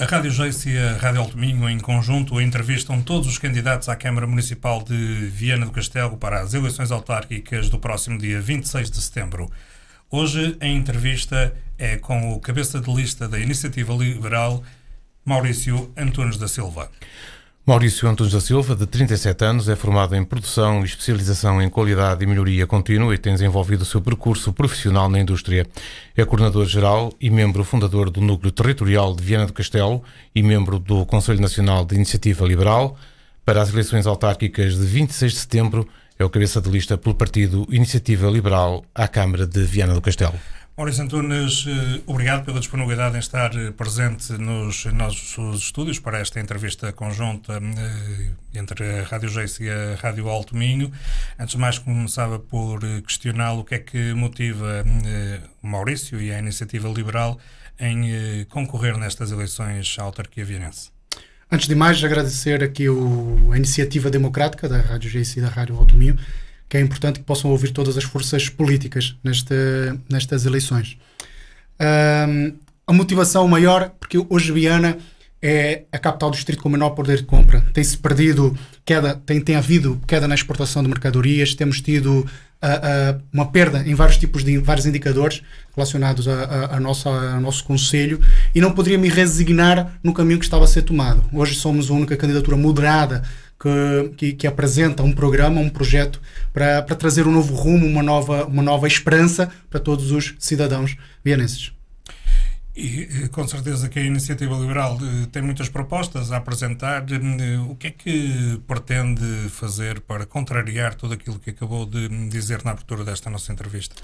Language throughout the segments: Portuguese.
A Rádio Geice e a Rádio Alto Minho, em conjunto, entrevistam todos os candidatos à Câmara Municipal de Viana do Castelo para as eleições autárquicas do próximo dia 26 de setembro. Hoje, a entrevista é com o cabeça de lista da Iniciativa Liberal, Maurício Antunes da Silva. Maurício Antunes da Silva, de 37 anos, é formado em produção e especialização em qualidade e melhoria contínua e tem desenvolvido o seu percurso profissional na indústria. É coordenador-geral e membro fundador do Núcleo Territorial de Viana do Castelo e membro do Conselho Nacional de Iniciativa Liberal. Para as eleições autárquicas de 26 de setembro, é o cabeça de lista pelo partido Iniciativa Liberal à Câmara de Viana do Castelo. Maurício Antunes, obrigado pela disponibilidade em estar presente nos nossos estúdios para esta entrevista conjunta entre a Rádio Geice e a Rádio Alto Minho. Antes de mais, começava por questioná-lo o que é que motiva o Maurício e a Iniciativa Liberal em concorrer nestas eleições à autarquia vianense. Antes de mais, agradecer aqui a Iniciativa Democrática da Rádio Geice e da Rádio Alto Minho, que é importante que possam ouvir todas as forças políticas nestas eleições. A motivação maior, porque hoje Viana é a capital do distrito com o menor poder de compra. Tem-se perdido queda, tem havido queda na exportação de mercadorias, temos tido uma perda em vários indicadores relacionados ao nosso concelho, e não poderia me resignar no caminho que estava a ser tomado. Hoje somos a única candidatura moderada que apresenta um programa, um projeto para trazer um novo rumo, uma nova esperança para todos os cidadãos vianenses. E com certeza que a Iniciativa Liberal tem muitas propostas a apresentar. O que é que pretende fazer para contrariar tudo aquilo que acabou de dizer na abertura desta nossa entrevista?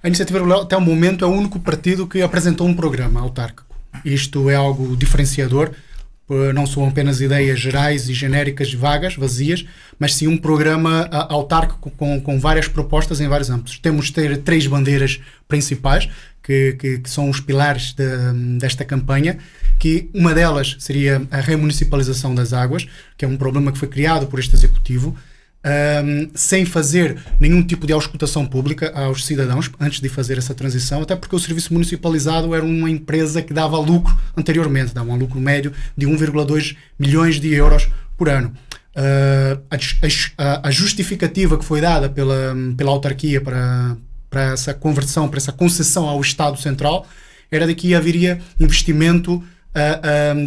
A Iniciativa Liberal, até o momento, é o único partido que apresentou um programa autárquico. Isto é algo diferenciador. Não são apenas ideias gerais e genéricas vagas, vazias, mas sim um programa autárquico com várias propostas em vários âmbitos. Temos de ter 3 bandeiras principais, que são os pilares desta campanha, que uma delas seria a remunicipalização das águas, que é um problema que foi criado por este Executivo, sem fazer nenhum tipo de auscultação pública aos cidadãos antes de fazer essa transição, até porque o serviço municipalizado era uma empresa que dava lucro anteriormente, dava um lucro médio de 1,2 milhões de euros por ano. A justificativa que foi dada pela autarquia para essa conversão, para essa concessão ao Estado Central, era de que haveria investimento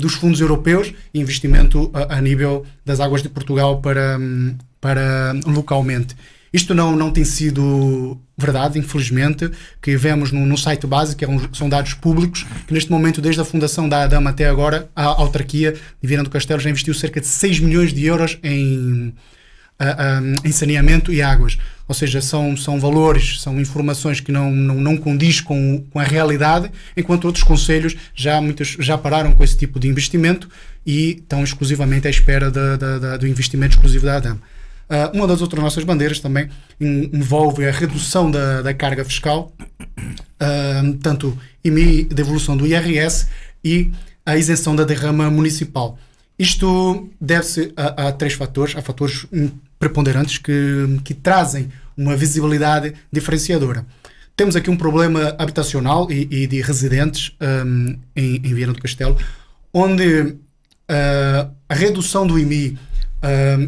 dos fundos europeus e investimento a nível das águas de Portugal para localmente. Isto não tem sido verdade, infelizmente, que vemos no site base, que são dados públicos, que neste momento, desde a fundação da ADAM até agora, a autarquia de Viana do Castelo já investiu cerca de 6 milhões de euros em saneamento e águas. Ou seja, são valores, são informações que não condiz com a realidade, enquanto outros concelhos já pararam com esse tipo de investimento e estão exclusivamente à espera do investimento exclusivo da ADAM. Uma das outras nossas bandeiras também envolve a redução da carga fiscal, tanto IMI, devolução do IRS e a isenção da derrama municipal. Isto deve-se a 3 fatores, a fatores preponderantes que trazem uma visibilidade diferenciadora. Temos aqui um problema habitacional e de residentes em Viana do Castelo, onde a redução do IMI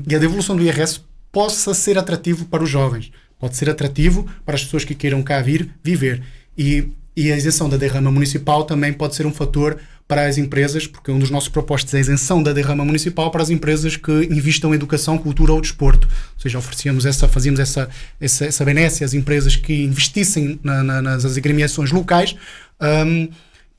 e a devolução do IRS possa ser atrativo para os jovens, pode ser atrativo para as pessoas que queiram cá viver, e a isenção da derrama municipal também pode ser um fator para as empresas, porque um dos nossos propostas é a isenção da derrama municipal para as empresas que investam em educação, cultura ou desporto. Ou seja, fazíamos essa benesse às empresas que investissem nas agremiações locais,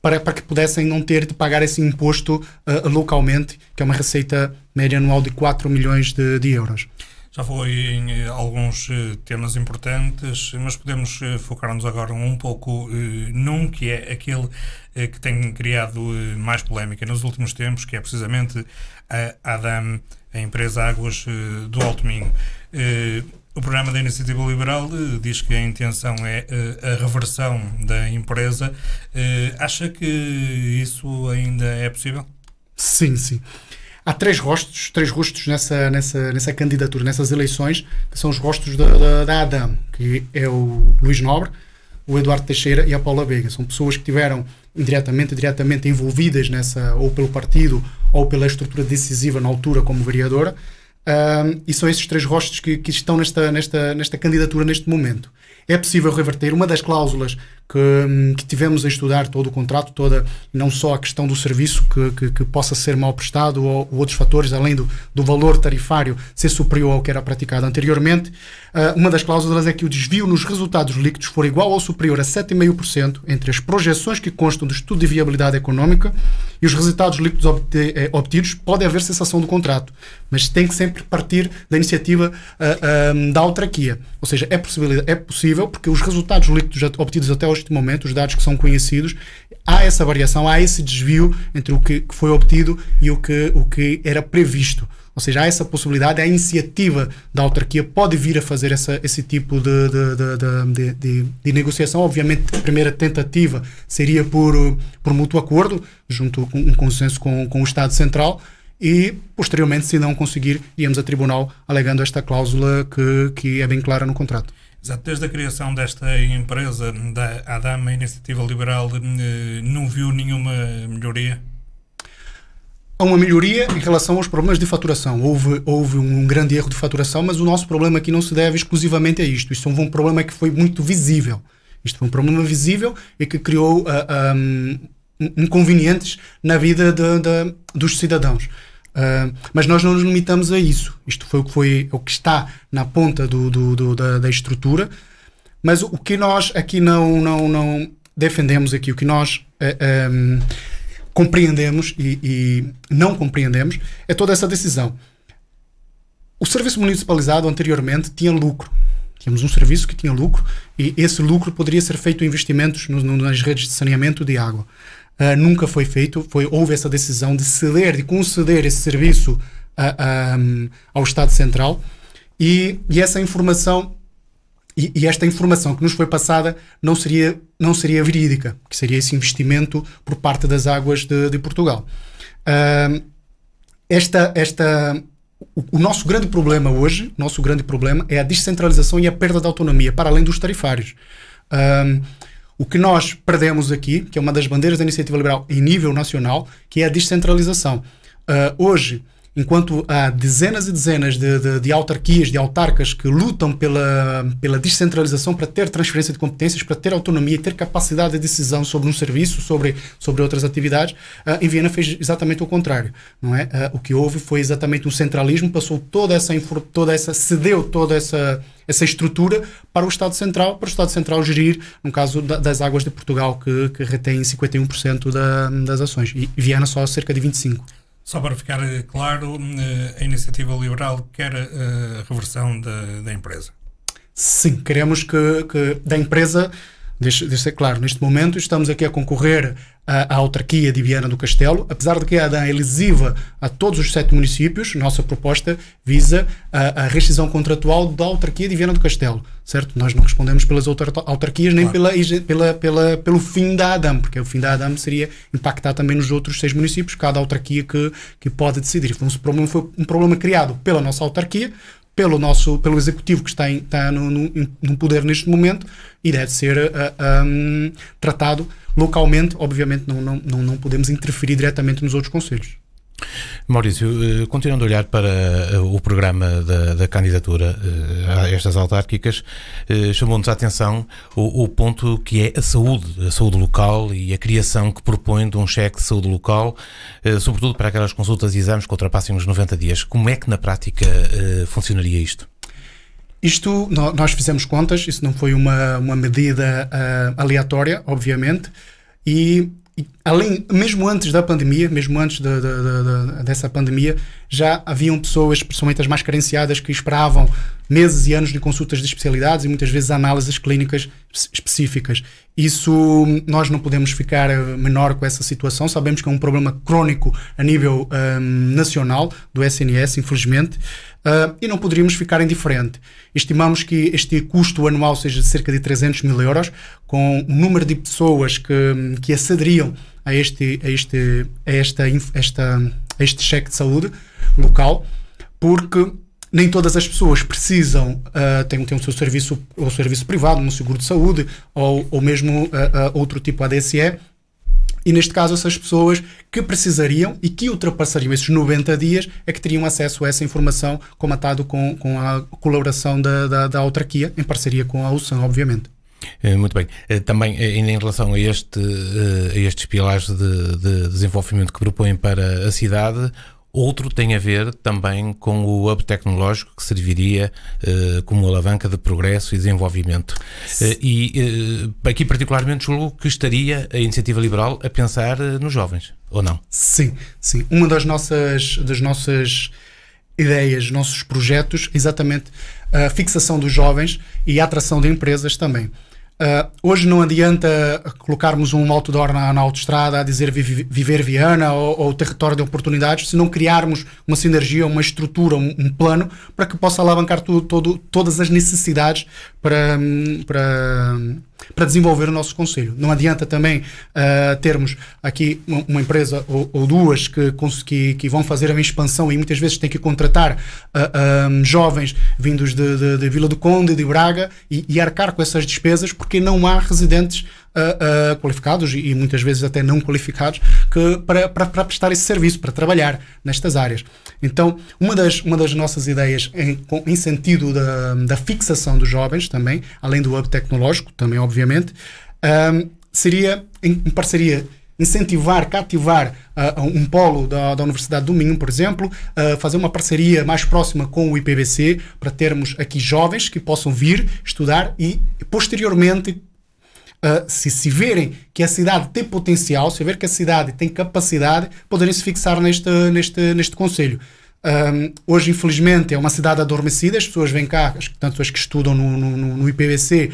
para que pudessem não ter de pagar esse imposto localmente, que é uma receita média anual de 4 milhões de euros. Já foi em alguns temas importantes, mas podemos focar-nos agora um pouco num que é aquele que tem criado mais polémica nos últimos tempos, que é precisamente a ADAM, a empresa Águas do Alto Minho. O programa da Iniciativa Liberal diz que a intenção é a reversão da empresa. Acha que isso ainda é possível? Sim. Há 3 rostos nessa candidatura, nessas eleições, que são os rostos da ADAM, que é o Luís Nobre, o Eduardo Teixeira e a Paula Veiga. São pessoas que tiveram diretamente envolvidas nessa, ou pelo partido, ou pela estrutura decisiva na altura como vereadora, e são esses 3 rostos que estão nesta candidatura neste momento. É possível reverter. Uma das cláusulas que tivemos a estudar todo o contrato, não só a questão do serviço que possa ser mal prestado ou outros fatores, além do valor tarifário ser superior ao que era praticado anteriormente. Uma das cláusulas é que o desvio nos resultados líquidos for igual ou superior a 7,5% entre as projeções que constam do estudo de viabilidade económica e os resultados líquidos obtidos. Pode haver cessação do contrato, mas tem que sempre partir da iniciativa da autarquia. Ou seja, é possível, porque os resultados líquidos obtidos até este momento, os dados que são conhecidos, há essa variação, há esse desvio entre o que foi obtido e o que era previsto. Ou seja, há essa possibilidade, a iniciativa da autarquia pode vir a fazer esse tipo de negociação. Obviamente, a primeira tentativa seria por mútuo acordo, junto com um consenso com o Estado Central, e, posteriormente, se não conseguir, íamos a tribunal alegando esta cláusula que é bem clara no contrato. Exato. Desde a criação desta empresa, da ADAM, a Iniciativa Liberal, não viu nenhuma melhoria? Há uma melhoria em relação aos problemas de faturação. Houve um grande erro de faturação, mas o nosso problema aqui não se deve exclusivamente a isto. Isto foi um problema que foi muito visível. Isto foi um problema visível e que criou inconvenientes na vida dos cidadãos. Mas nós não nos limitamos a isso. Isto foi o que está na ponta da estrutura. Mas o que nós aqui não defendemos aqui, o que nós compreendemos e não compreendemos, é toda essa decisão. O serviço municipalizado anteriormente tinha lucro. Tínhamos um serviço que tinha lucro e esse lucro poderia ser feito em investimentos nas redes de saneamento de água. Nunca foi feito, houve essa decisão de conceder esse serviço ao Estado Central e essa informação e esta informação que nos foi passada não seria verídica, que seria esse investimento por parte das águas de Portugal. O nosso grande problema hoje, é a descentralização e a perda de autonomia, para além dos tarifários. O que nós perdemos aqui, que é uma das bandeiras da Iniciativa Liberal em nível nacional, que é a descentralização. Hoje, enquanto há dezenas e dezenas de autarquias, de autarcas que lutam pela descentralização para ter transferência de competências, para ter autonomia e ter capacidade de decisão sobre um serviço, sobre outras atividades, em Viana fez exatamente o contrário, não é? O que houve foi exatamente um centralismo, passou cedeu toda essa estrutura para o Estado Central gerir, no caso das águas de Portugal, que retém 51% das ações, e Viana só cerca de 25%. Só para ficar claro, a Iniciativa Liberal quer a reversão da empresa? Sim, queremos que da empresa, deixa ser claro, neste momento estamos aqui a concorrer à autarquia de Viana do Castelo, apesar de que a ADAM é lesiva a todos os 7 municípios. Nossa proposta visa a rescisão contratual da autarquia de Viana do Castelo, certo? Nós não respondemos pelas outras autarquias, nem pelo fim da ADAM, porque o fim da ADAM seria impactar também nos outros 6 municípios, cada autarquia que pode decidir. Foi um problema criado pela nossa autarquia, pelo executivo que está no poder neste momento, e deve ser tratado localmente. Obviamente não podemos interferir diretamente nos outros conselhos. Maurício, continuando a olhar para o programa da candidatura a estas autárquicas, chamou-nos a atenção o ponto que é a saúde local e a criação que propõe de um cheque de saúde local, sobretudo para aquelas consultas e exames que ultrapassem os 90 dias. Como é que na prática funcionaria isto? Isto, nós fizemos contas, isso não foi uma medida aleatória, obviamente, e mesmo antes da pandemia, dessa pandemia, já haviam pessoas, principalmente as mais carenciadas, que esperavam meses e anos de consultas de especialidades e muitas vezes análises clínicas específicas. Isso, nós não podemos ficar menor com essa situação. Sabemos que é um problema crónico a nível nacional do SNS, infelizmente, e não poderíamos ficar indiferente. Estimamos que este custo anual seja de cerca de 300 mil euros, com o número de pessoas que acederiam a este cheque de saúde local, porque nem todas as pessoas precisam ter o seu serviço privado, um seguro de saúde ou mesmo outro tipo ADSE. E neste caso, essas pessoas que precisariam e que ultrapassariam esses 90 dias é que teriam acesso a essa informação, comatado com a colaboração da autarquia, em parceria com a USAM, obviamente. Muito bem. Também em relação a estes pilares de desenvolvimento que propõem para a cidade, outro tem a ver também com o hub tecnológico que serviria como alavanca de progresso e desenvolvimento. Aqui particularmente julgo que estaria a Iniciativa Liberal a pensar nos jovens, ou não? Sim. Uma das nossas ideias, nossos projetos, exatamente a fixação dos jovens e a atração de empresas também. Hoje não adianta colocarmos um outdoor na autoestrada a dizer Viver Viana ou território de oportunidades, se não criarmos uma sinergia, uma estrutura, um plano para que possa alavancar todas as necessidades para desenvolver o nosso concelho. Não adianta também termos aqui uma empresa ou duas que vão fazer uma expansão e muitas vezes tem que contratar jovens vindos de Vila do Conde, de Braga e arcar com essas despesas porque não há residentes qualificados e muitas vezes até não qualificados para prestar esse serviço, para trabalhar nestas áreas. Então, uma das nossas ideias em sentido da fixação dos jovens também, além do hub tecnológico, também obviamente, seria em parceria cativar um polo da Universidade do Minho, por exemplo, fazer uma parceria mais próxima com o IPBC para termos aqui jovens que possam vir estudar e posteriormente se verem que a cidade tem potencial, se ver que a cidade tem capacidade, poderem se fixar neste concelho. Hoje, infelizmente, é uma cidade adormecida, as pessoas vêm cá, tanto as que estudam no IPBC,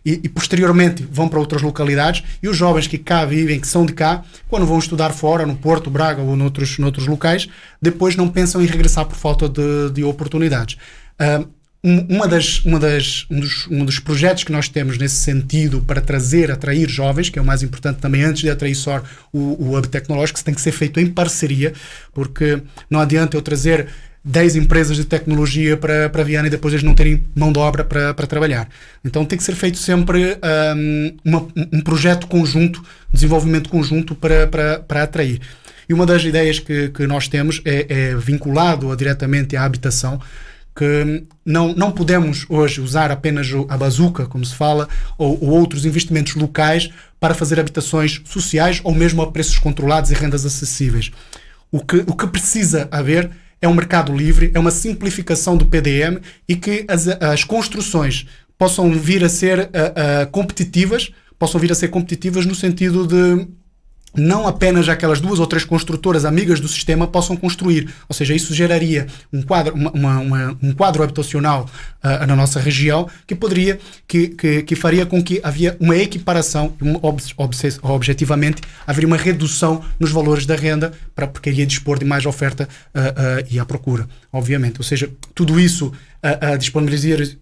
e posteriormente vão para outras localidades, e os jovens que cá vivem, que são de cá, quando vão estudar fora, no Porto, Braga ou noutros locais, depois não pensam em regressar por falta de oportunidades. Um dos projetos que nós temos nesse sentido para atrair jovens, que é o mais importante também, antes de atrair só o hub tecnológico, tem que ser feito em parceria, porque não adianta eu trazer 10 empresas de tecnologia para Viana e depois eles não terem mão de obra para trabalhar. Então tem que ser feito sempre um projeto conjunto, desenvolvimento conjunto para atrair. E uma das ideias que nós temos é vinculado diretamente à habitação, que não podemos hoje usar apenas a bazuca, como se fala, ou outros investimentos locais para fazer habitações sociais ou mesmo a preços controlados e rendas acessíveis. O que precisa haver é um mercado livre, é uma simplificação do PDM e que as construções possam vir a ser competitivas no sentido de não apenas aquelas 2 ou 3 construtoras amigas do sistema possam construir. Ou seja, isso geraria um quadro habitacional na nossa região que faria com que havia uma equiparação, objetivamente, haveria uma redução nos valores da renda, porque iria dispor de mais oferta e à procura, obviamente. Ou seja, tudo isso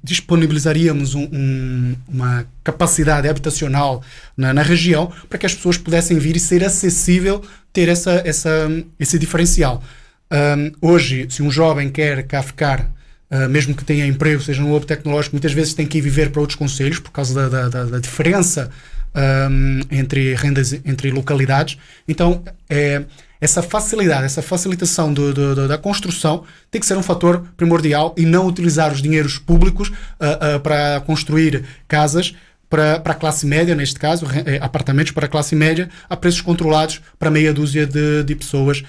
disponibilizaríamos uma capacidade habitacional na região para que as pessoas pudessem vir e ser acessível ter esse diferencial. Hoje, se um jovem quer cá ficar, mesmo que tenha emprego, seja no hub tecnológico, muitas vezes tem que ir viver para outros concelhos por causa da diferença entre rendas, entre localidades. Então, essa facilitação da construção tem que ser um fator primordial e não utilizar os dinheiros públicos para construir casas para a classe média, neste caso, apartamentos para a classe média, a preços controlados para meia dúzia de pessoas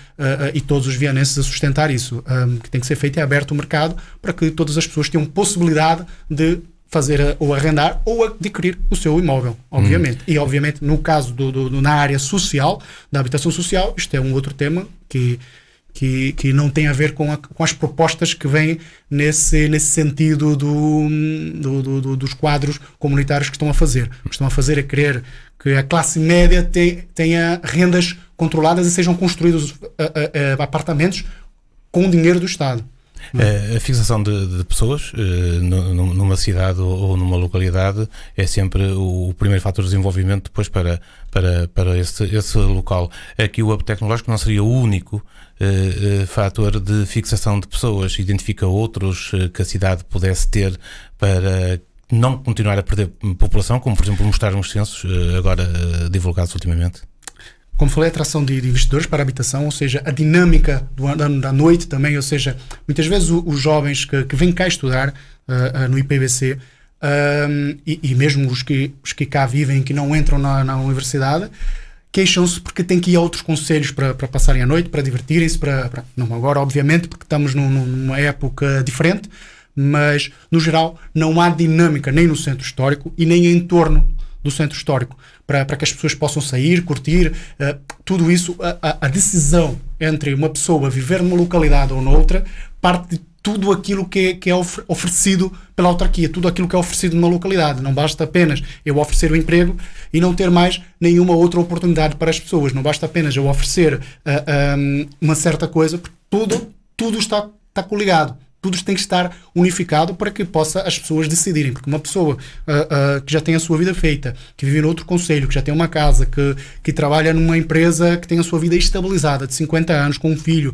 e todos os vianenses a sustentar isso. Que tem que ser feito e aberto o mercado para que todas as pessoas tenham possibilidade de fazer ou arrendar ou adquirir o seu imóvel, obviamente. E, obviamente, no caso na área social, da habitação social, isto é um outro tema que não tem a ver com as propostas que vêm nesse sentido dos quadros comunitários que estão a fazer. O que estão a fazer é querer que a classe média tenha rendas controladas e sejam construídos apartamentos com o dinheiro do Estado. A fixação de pessoas numa cidade ou numa localidade é sempre o primeiro fator de desenvolvimento depois para esse local. Aqui o hub tecnológico não seria o único fator de fixação de pessoas. Identifica outros que a cidade pudesse ter para não continuar a perder população, como por exemplo mostrar uns censos agora divulgados ultimamente? Como falei, a atração de investidores para a habitação, ou seja, a dinâmica da noite também, ou seja, muitas vezes os jovens que vêm cá estudar no IPBC e mesmo os que cá vivem, que não entram na universidade, queixam-se porque têm que ir a outros concelhos para passarem a noite, para divertirem-se, não agora, obviamente, porque estamos numa época diferente, mas, no geral, não há dinâmica nem no centro histórico e nem em torno do centro histórico, para que as pessoas possam sair, curtir, tudo isso, a decisão entre uma pessoa viver numa localidade ou noutra, parte de tudo aquilo que é oferecido pela autarquia, tudo aquilo que é oferecido numa localidade. Não basta apenas eu oferecer o emprego e não ter mais nenhuma outra oportunidade para as pessoas. Não basta apenas eu oferecer uma certa coisa, porque tudo está coligado. Tudo tem que estar unificado para que possa as pessoas decidirem, porque uma pessoa que já tem a sua vida feita, que vive noutro concelho, que já tem uma casa, que trabalha numa empresa que tem a sua vida estabilizada, de 50 anos, com um filho,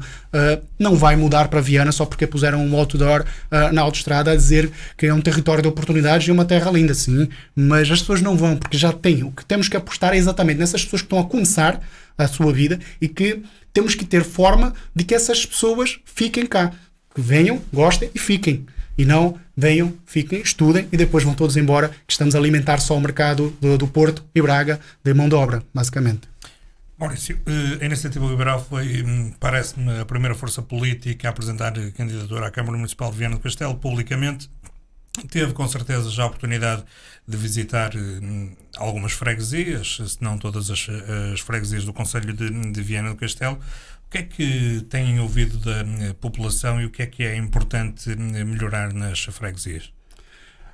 não vai mudar para Viana só porque puseram um outdoor na autoestrada a dizer que é um território de oportunidades e uma terra linda, sim, mas as pessoas não vão, porque já têm. O que temos que apostar é exatamente nessas pessoas que estão a começar a sua vida e que temos que ter forma de que essas pessoas fiquem cá. Que venham, gostem e fiquem. E não venham, fiquem, estudem e depois vão todos embora, que estamos a alimentar só o mercado do Porto e Braga de mão de obra, basicamente. Maurício, a Iniciativa Liberal foi, parece-me, a primeira força política a apresentar candidatura à Câmara Municipal de Viana do Castelo publicamente. Teve com certeza já a oportunidade de visitar algumas freguesias, se não todas as freguesias do concelho de Viana do Castelo. O que é que têm ouvido da população e o que é importante melhorar nas freguesias?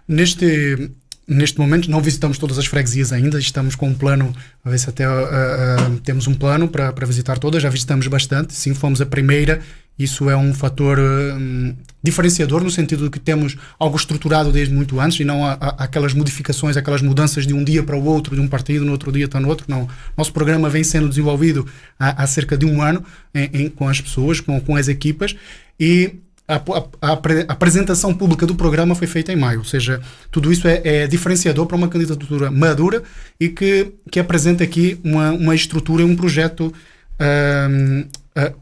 Neste momento não visitamos todas as freguesias ainda, estamos com um plano, a ver se até temos um plano para visitar todas, já visitamos bastante, sim, fomos a primeira. Isso é um fator diferenciador, no sentido de que temos algo estruturado desde muito antes e não aquelas modificações, aquelas mudanças de um dia para o outro, de um partido, no outro dia está no outro. Não. Nosso programa vem sendo desenvolvido há cerca de um ano com as pessoas, com as equipas, e a apresentação pública do programa foi feita em maio. Ou seja, tudo isso é diferenciador para uma candidatura madura e que apresenta aqui uma estrutura e um projeto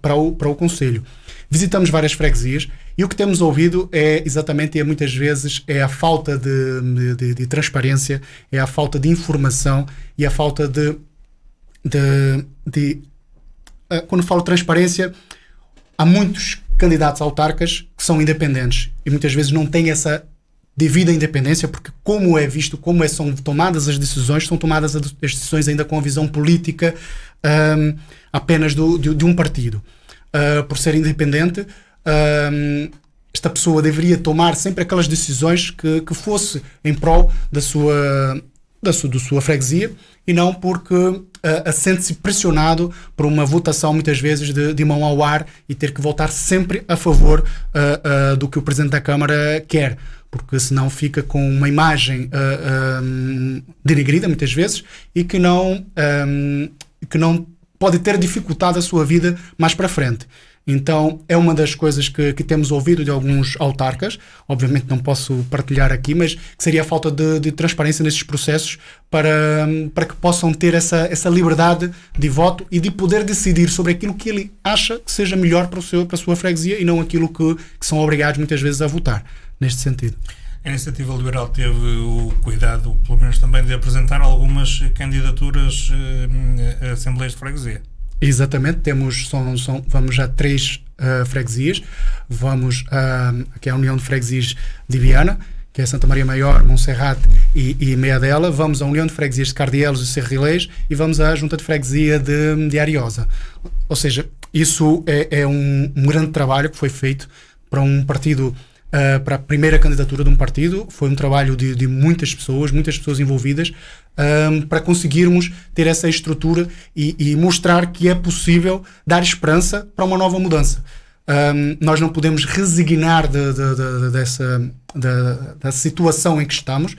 para o Conselho. Visitamos várias freguesias e o que temos ouvido é exatamente, muitas vezes, é a falta de transparência, é a falta de informação e a falta quando falo transparência, há muitos candidatos autarcas que são independentes e muitas vezes não têm essa devida independência, porque como é visto, são tomadas as decisões, são tomadas as decisões ainda com a visão política apenas de um partido. Por ser independente, esta pessoa deveria tomar sempre aquelas decisões que fosse em prol da sua freguesia e não porque sente-se pressionado por uma votação muitas vezes de mão ao ar e ter que votar sempre a favor do que o Presidente da Câmara quer, porque senão fica com uma imagem denegrida muitas vezes e que não pode ter dificultado a sua vida mais para frente. Então, é uma das coisas que temos ouvido de alguns autarcas, obviamente não posso partilhar aqui, mas que seria a falta de transparência nesses processos para que possam ter essa liberdade de voto e de poder decidir sobre aquilo que ele acha que seja melhor para a sua freguesia e não aquilo que são obrigados muitas vezes a votar, neste sentido. A Iniciativa Liberal teve o cuidado, pelo menos também, de apresentar algumas candidaturas a Assembleias de Freguesia. Exatamente, vamos a 3 freguesias, vamos aqui à União de Freguesias de Viana, que é Santa Maria Maior, Monserrate e Meadela, vamos à União de Freguesias de Cardielos e Serrilês e vamos à Junta de Freguesia de Ariosa. Ou seja, isso é um grande trabalho que foi feito para um partido, para a primeira candidatura de um partido, foi um trabalho de muitas pessoas envolvidas, para conseguirmos ter essa estrutura e mostrar que é possível dar esperança para uma nova mudança. Nós não podemos resignar da situação em que estamos.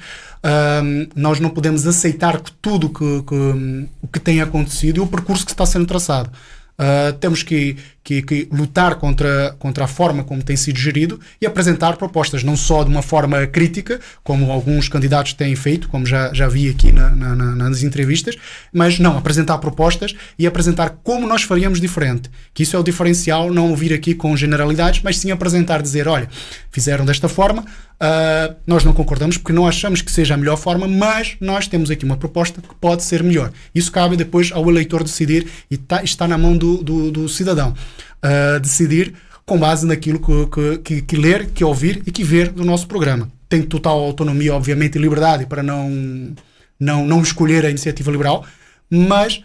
Nós não podemos aceitar que tudo o que tem acontecido e o percurso que está sendo traçado. Temos que lutar contra a forma como tem sido gerido e apresentar propostas, não só de uma forma crítica, como alguns candidatos têm feito, como já vi aqui nas entrevistas, mas não, apresentar propostas e apresentar como nós faríamos diferente. Que isso é o diferencial, não vir aqui com generalidades, mas sim apresentar, dizer, olha, fizeram desta forma, nós não concordamos porque não achamos que seja a melhor forma, mas nós temos aqui uma proposta que pode ser melhor. Isso cabe depois ao eleitor decidir e está na mão do cidadão decidir com base naquilo que ler, que ouvir e que ver do nosso programa. Tem total autonomia, obviamente, e liberdade para não escolher a iniciativa liberal, mas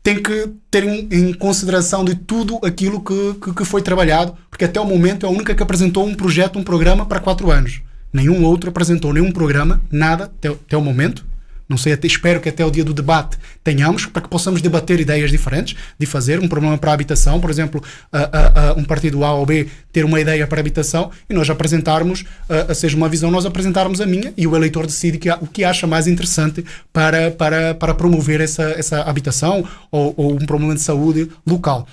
tem que ter em consideração de tudo aquilo que foi trabalhado, porque até o momento é a única que apresentou um projeto, um programa para 4 anos. Nenhum outro apresentou nenhum programa, nada, até o momento. Não sei, espero que até o dia do debate tenhamos, para que possamos debater ideias diferentes, de fazer um programa para a habitação, por exemplo, um partido A ou B ter uma ideia para a habitação e nós apresentarmos, seja uma visão, nós apresentarmos a minha e o eleitor decide o que acha mais interessante para promover essa habitação ou um problema de saúde local.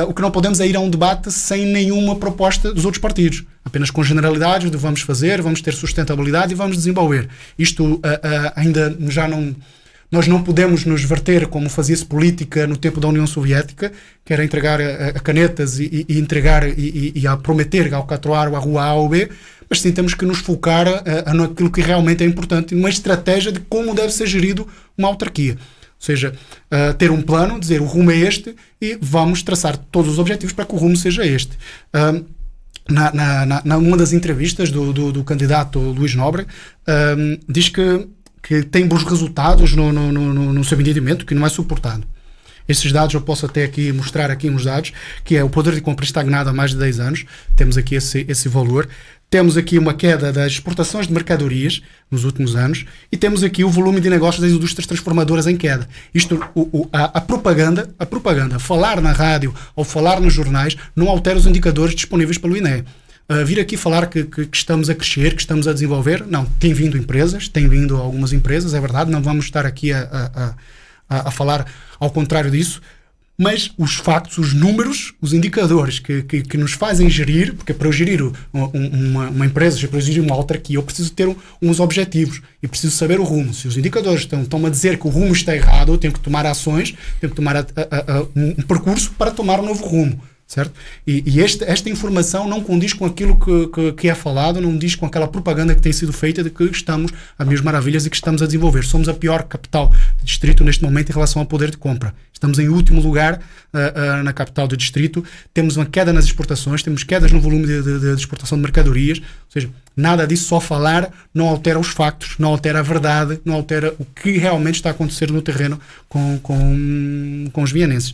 O que não podemos é ir a um debate sem nenhuma proposta dos outros partidos, apenas com generalidades de vamos fazer, vamos ter sustentabilidade e vamos desenvolver. Isto ainda já não... Nós não podemos nos verter como fazia-se política no tempo da União Soviética, que era entregar canetas e entregar e a prometer ao catroar a rua A ou B, mas sim temos que nos focar naquilo que realmente é importante, numa estratégia de como deve ser gerido uma autarquia. Ou seja, ter um plano, dizer o rumo é este e vamos traçar todos os objetivos para que o rumo seja este. Numa das entrevistas do candidato Luís Nobre, diz que tem bons resultados no seu entendimento, que não é suportado. Esses dados eu posso até aqui mostrar aqui uns dados, que é o poder de compra estagnado há mais de 10 anos, temos aqui esse valor. Temos aqui uma queda das exportações de mercadorias nos últimos anos e temos aqui o volume de negócios das indústrias transformadoras em queda. Isto, a propaganda, falar na rádio ou falar nos jornais não altera os indicadores disponíveis pelo INE. Vir aqui falar que estamos a crescer, que estamos a desenvolver, não, tem vindo algumas empresas, é verdade, não vamos estar aqui a falar ao contrário disso, mas os factos, os números, os indicadores que nos fazem gerir, porque para eu gerir uma empresa, para eu gerir uma autarquia, eu preciso ter uns objetivos e preciso saber o rumo. Se os indicadores estão a dizer que o rumo está errado, eu tenho que tomar ações, tenho que tomar um percurso para tomar um novo rumo. Certo? E esta informação não condiz com aquilo que é falado, não diz com aquela propaganda que tem sido feita de que estamos a mil maravilhas e que estamos a desenvolver. Somos a pior capital de distrito neste momento em relação ao poder de compra. Estamos em último lugar na capital do distrito, temos uma queda nas exportações, temos quedas no volume de exportação de mercadorias, ou seja, nada disso, só falar não altera os factos, não altera a verdade, não altera o que realmente está a acontecer no terreno com os vianenses.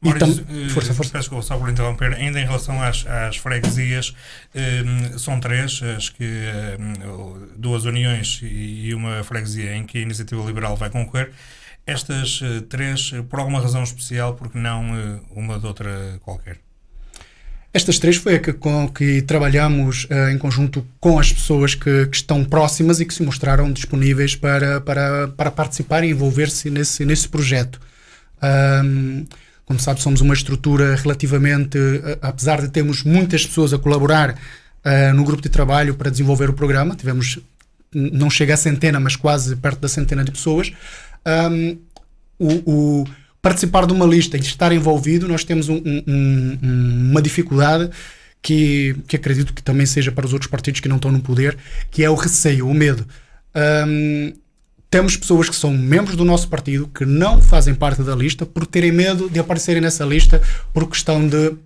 Maurício, força. Peço desculpa só por interromper. Ainda em relação às freguesias, são 3, acho que 2 uniões e uma freguesia em que a Iniciativa Liberal vai concorrer. Estas 3, por alguma razão especial, porque não uma de outra qualquer? Estas 3 foi com que trabalhamos em conjunto com as pessoas que estão próximas e que se mostraram disponíveis para participar e envolver-se nesse projeto. Como sabe, somos uma estrutura relativamente, apesar de termos muitas pessoas a colaborar no grupo de trabalho para desenvolver o programa, não chega a centena, mas quase perto da centena de pessoas. Participar de uma lista e estar envolvido, nós temos uma dificuldade que acredito que também seja para os outros partidos que não estão no poder, que é o receio, o medo. Temos pessoas que são membros do nosso partido que não fazem parte da lista por terem medo de aparecerem nessa lista por questão de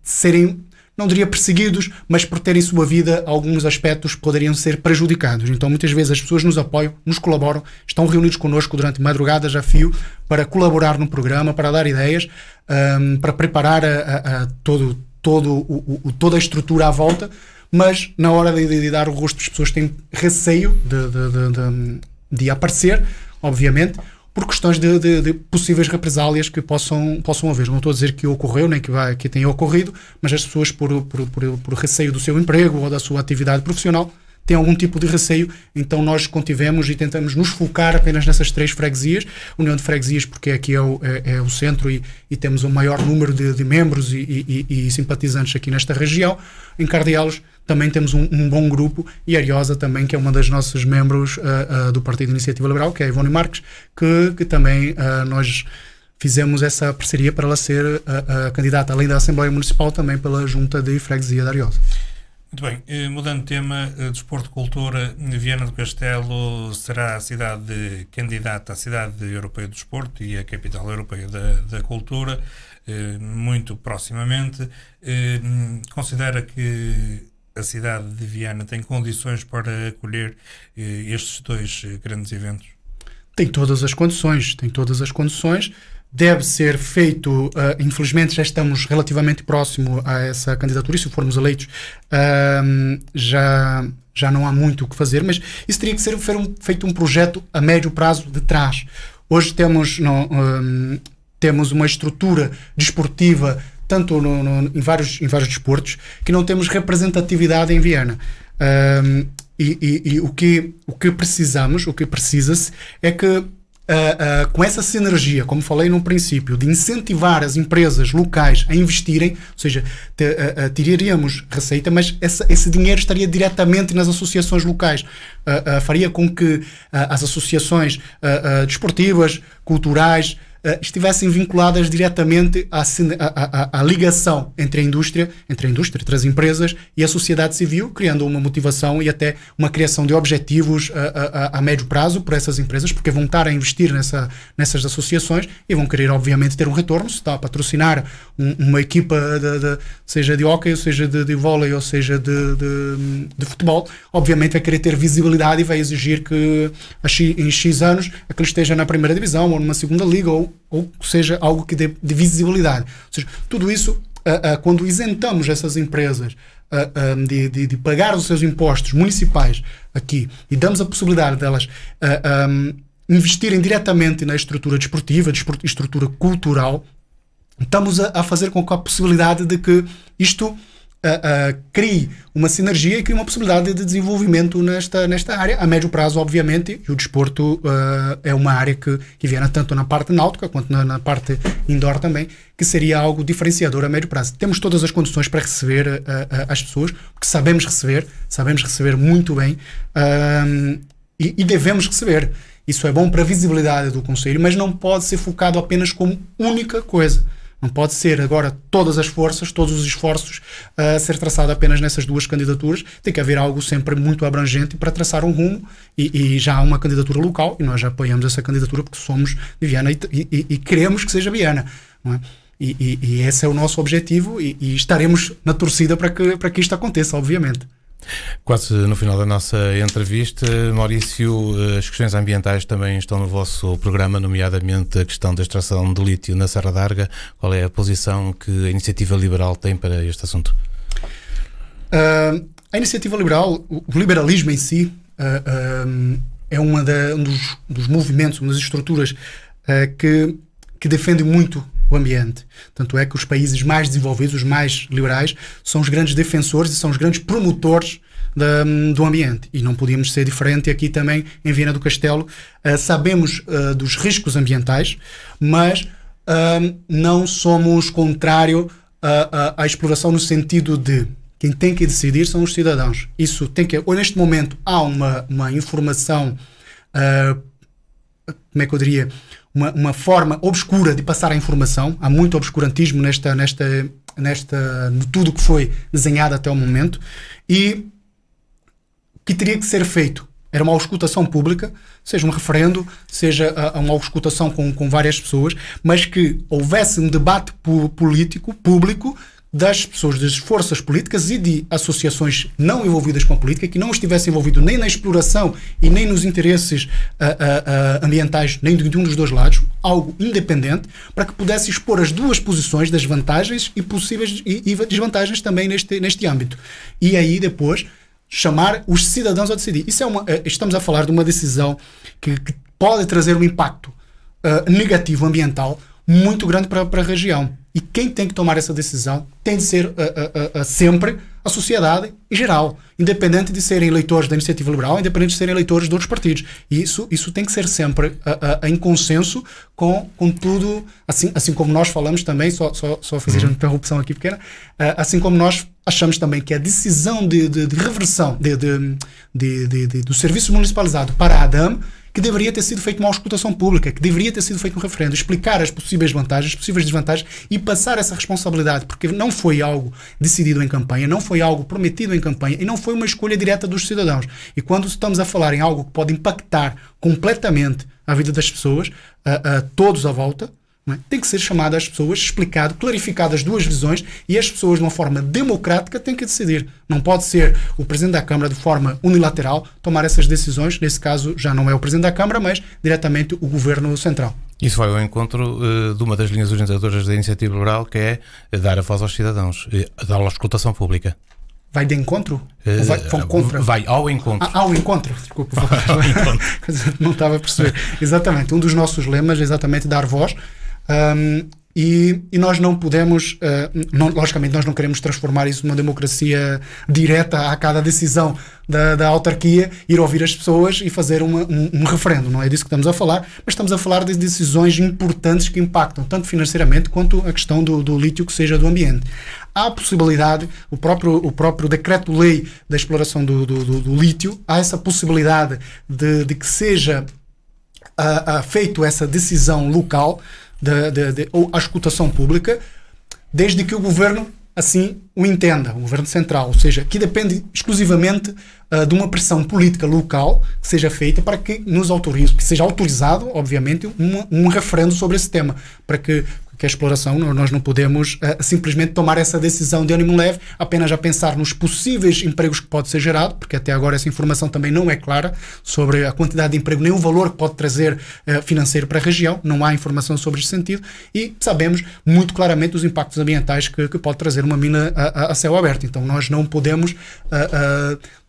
serem, não diria perseguidos, mas por terem sua vida, alguns aspectos poderiam ser prejudicados. Então muitas vezes as pessoas nos apoiam, nos colaboram, estão reunidos connosco durante madrugadas a fio para colaborar no programa, para dar ideias, para preparar toda a estrutura à volta. Mas na hora de dar o rosto, as pessoas têm receio de aparecer, obviamente, por questões de possíveis represálias que possam haver. Não estou a dizer que ocorreu, nem que tenha ocorrido, mas as pessoas, por receio do seu emprego ou da sua atividade profissional, têm algum tipo de receio, então nós contivemos e tentamos nos focar apenas nessas 3 freguesias, União de Freguesias, porque aqui é o centro e temos o maior número de membros e simpatizantes aqui nesta região. Em Cardealos também temos um bom grupo, e Ariosa também, que é uma das nossas membros do Partido Iniciativa Liberal, que é a Ivone Marques, que também nós fizemos essa parceria para ela ser a candidata, além da Assembleia Municipal, também pela Junta de Freguesia da Ariosa. Muito bem, mudando de tema, desporto, cultura, Viana do Castelo será a cidade candidata à cidade europeia do desporto e a capital europeia da cultura, muito proximamente. Considera que a cidade de Viana tem condições para acolher estes 2 grandes eventos? Tem todas as condições, deve ser feito, infelizmente já estamos relativamente próximo a essa candidatura, e se formos eleitos já não há muito o que fazer, mas isso teria que ser feito um projeto a médio prazo de trás. Hoje temos uma estrutura desportiva, tanto em vários desportos, que não temos representatividade em Viana. E o que precisa-se é que com essa sinergia, como falei no princípio, de incentivar as empresas locais a investirem, ou seja, tiraríamos receita, mas esse dinheiro estaria diretamente nas associações locais. Faria com que as associações desportivas, culturais, estivessem vinculadas diretamente à ligação entre a indústria, entre as empresas e a sociedade civil, criando uma motivação e até uma criação de objetivos a médio prazo por essas empresas, porque vão estar a investir nessas associações e vão querer, obviamente, ter um retorno. Se está a patrocinar uma equipa, seja de hóquei, seja de vôlei, ou seja de futebol, obviamente vai querer ter visibilidade e vai exigir que em X anos aquele esteja na primeira divisão ou numa segunda liga, ou seja, algo que dê de visibilidade. Ou seja, tudo isso, quando isentamos essas empresas de pagar os seus impostos municipais aqui e damos a possibilidade delas investirem diretamente na estrutura desportiva, estrutura cultural, estamos a fazer com que a possibilidade de que isto crie uma sinergia e crie uma possibilidade de desenvolvimento nesta área, a médio prazo, obviamente, e o desporto é uma área que vier tanto na parte náutica quanto na parte indoor também, que seria algo diferenciador a médio prazo. Temos todas as condições para receber as pessoas, porque sabemos receber muito bem, e devemos receber. Isso é bom para a visibilidade do Conselho, mas não pode ser focado apenas como única coisa. Não pode ser agora todas as forças, todos os esforços a ser traçado apenas nessas 2 candidaturas. Tem que haver algo sempre muito abrangente para traçar um rumo, e já há uma candidatura local e nós já apoiamos essa candidatura porque somos de Viana e queremos que seja Viana, não é? E esse é o nosso objetivo, e estaremos na torcida para que isto aconteça, obviamente. Quase no final da nossa entrevista, Maurício, as questões ambientais também estão no vosso programa, nomeadamente a questão da extração de lítio na Serra da Arga. Qual é a posição que a Iniciativa Liberal tem para este assunto? A Iniciativa Liberal, o liberalismo em si, é um dos movimentos, uma das estruturas que defende muito o ambiente. Tanto é que os países mais desenvolvidos, os mais liberais, são os grandes defensores e são os grandes promotores do ambiente. E não podíamos ser diferente aqui também em Viana do Castelo. Sabemos dos riscos ambientais, mas não somos contrário à exploração no sentido de quem tem que decidir são os cidadãos. Isso tem que... Neste momento há uma informação, como é que eu diria... Uma forma obscura de passar a informação. Há muito obscurantismo no tudo que foi desenhado até o momento, e que teria que ser feito era uma auscultação pública, seja um referendo, seja uma auscultação com várias pessoas, mas que houvesse um debate político, público, das pessoas, das forças políticas e de associações não envolvidas com a política, que não estivessem envolvidos nem na exploração e nem nos interesses ambientais, nem de um dos dois lados, algo independente, para que pudesse expor as duas posições das vantagens e possíveis e desvantagens também neste âmbito. E aí depois chamar os cidadãos a decidir. Isso estamos a falar de uma decisão que pode trazer um impacto negativo ambiental muito grande para a região. E quem tem que tomar essa decisão tem de ser sempre a sociedade em geral, independente de serem eleitores da Iniciativa Liberal, independente de serem eleitores de outros partidos. E isso tem que ser sempre em consenso com tudo, assim como nós falamos também, só fazer uma interrupção aqui pequena, assim como nós achamos também que a decisão de reversão do serviço municipalizado para a ADAM, que deveria ter sido feita uma auscultação pública, que deveria ter sido feito um referendo, explicar as possíveis vantagens, as possíveis desvantagens e passar essa responsabilidade, porque não foi algo decidido em campanha, não foi algo prometido em campanha e não foi uma escolha direta dos cidadãos. E quando estamos a falar em algo que pode impactar completamente a vida das pessoas, a todos à volta, tem que ser chamado às pessoas, explicado, clarificado as duas visões e as pessoas, de uma forma democrática, têm que decidir. Não pode ser o Presidente da Câmara, de forma unilateral, tomar essas decisões. Nesse caso, já não é o Presidente da Câmara, mas diretamente o Governo Central. Isso vai ao encontro de uma das linhas orientadoras da Iniciativa Liberal, que é dar a voz aos cidadãos, dar a auscultação pública. Vai de encontro? Ou contra? Vai ao encontro. Ao encontro, desculpa. Não estava a perceber. Exatamente. Um dos nossos lemas é exatamente dar voz. E nós não podemos, logicamente nós não queremos transformar isso numa democracia direta a cada decisão da autarquia, ir ouvir as pessoas e fazer um referendo, não é disso que estamos a falar, mas estamos a falar de decisões importantes que impactam tanto financeiramente quanto a questão do lítio, que seja do ambiente. Há a possibilidade, o próprio decreto-lei da exploração do lítio, há essa possibilidade de que seja feito essa decisão local ou a escutação pública, desde que o governo assim o entenda, o governo central, ou seja, que depende exclusivamente de uma pressão política local que seja feita para que nos autorize, que seja autorizado, obviamente, um referendo sobre esse tema, para que a exploração, nós não podemos simplesmente tomar essa decisão de ânimo leve, apenas a pensar nos possíveis empregos que pode ser gerado, porque até agora essa informação também não é clara sobre a quantidade de emprego, nem o valor que pode trazer financeiro para a região, não há informação sobre esse sentido, e sabemos muito claramente os impactos ambientais que pode trazer uma mina a céu aberto. Então nós não podemos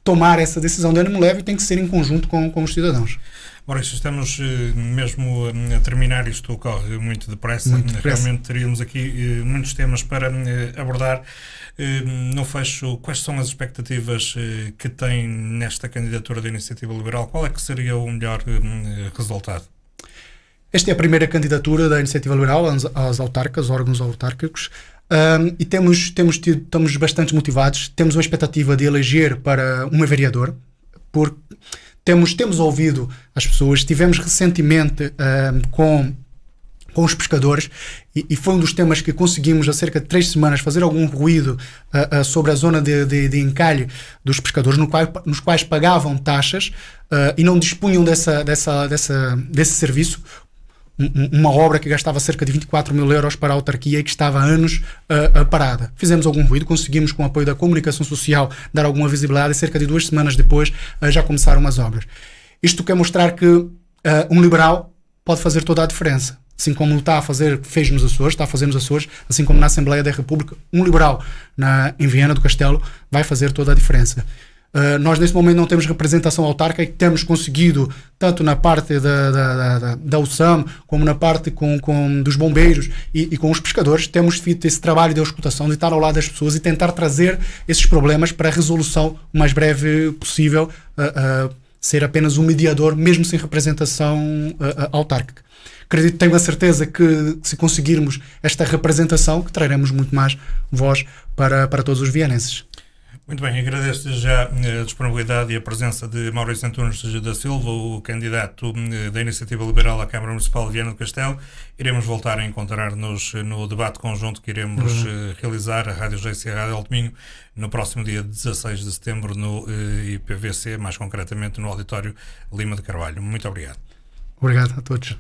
tomar essa decisão de ânimo leve, e tem que ser em conjunto com os cidadãos. Maurício, estamos mesmo a terminar, isto ocorre muito depressa. Realmente teríamos aqui muitos temas para abordar. No fecho, quais são as expectativas que tem nesta candidatura da Iniciativa Liberal? Qual é que seria o melhor resultado? Esta é a primeira candidatura da Iniciativa Liberal às autarcas, órgãos autárquicos. E estamos bastante motivados. Temos uma expectativa de eleger para uma vereadora, porque temos ouvido as pessoas. Estivemos recentemente com os pescadores e foi um dos temas que conseguimos há cerca de 3 semanas fazer algum ruído sobre a zona de encalhe dos pescadores, nos quais pagavam taxas e não dispunham desse serviço. Uma obra que gastava cerca de 24 mil euros para a autarquia e que estava há anos parada. Fizemos algum ruído, conseguimos, com o apoio da comunicação social, dar alguma visibilidade, e cerca de 2 semanas depois já começaram as obras. Isto quer mostrar que um liberal pode fazer toda a diferença. Assim como está a fazer, fez nos Açores, está a fazer nos Açores, assim como na Assembleia da República, um liberal em Viana do Castelo vai fazer toda a diferença. Nós neste momento não temos representação autárquica e temos conseguido, tanto na parte da USAM como na parte dos bombeiros e com os pescadores, temos feito esse trabalho de auscultação, de estar ao lado das pessoas e tentar trazer esses problemas para a resolução o mais breve possível, ser apenas um mediador, mesmo sem representação autárquica. Acredito, tenho a certeza que se conseguirmos esta representação, que traremos muito mais voz para todos os vianenses. Muito bem, agradeço já a disponibilidade e a presença de Maurício Antunes da Silva, o candidato da Iniciativa Liberal à Câmara Municipal de Viana do Castelo. Iremos voltar a encontrar-nos no debate conjunto que iremos realizar, a Rádio GC e a Rádio Alto Minho, no próximo dia 16 de setembro no IPVC, mais concretamente no Auditório Lima de Carvalho. Muito obrigado. Obrigado a todos.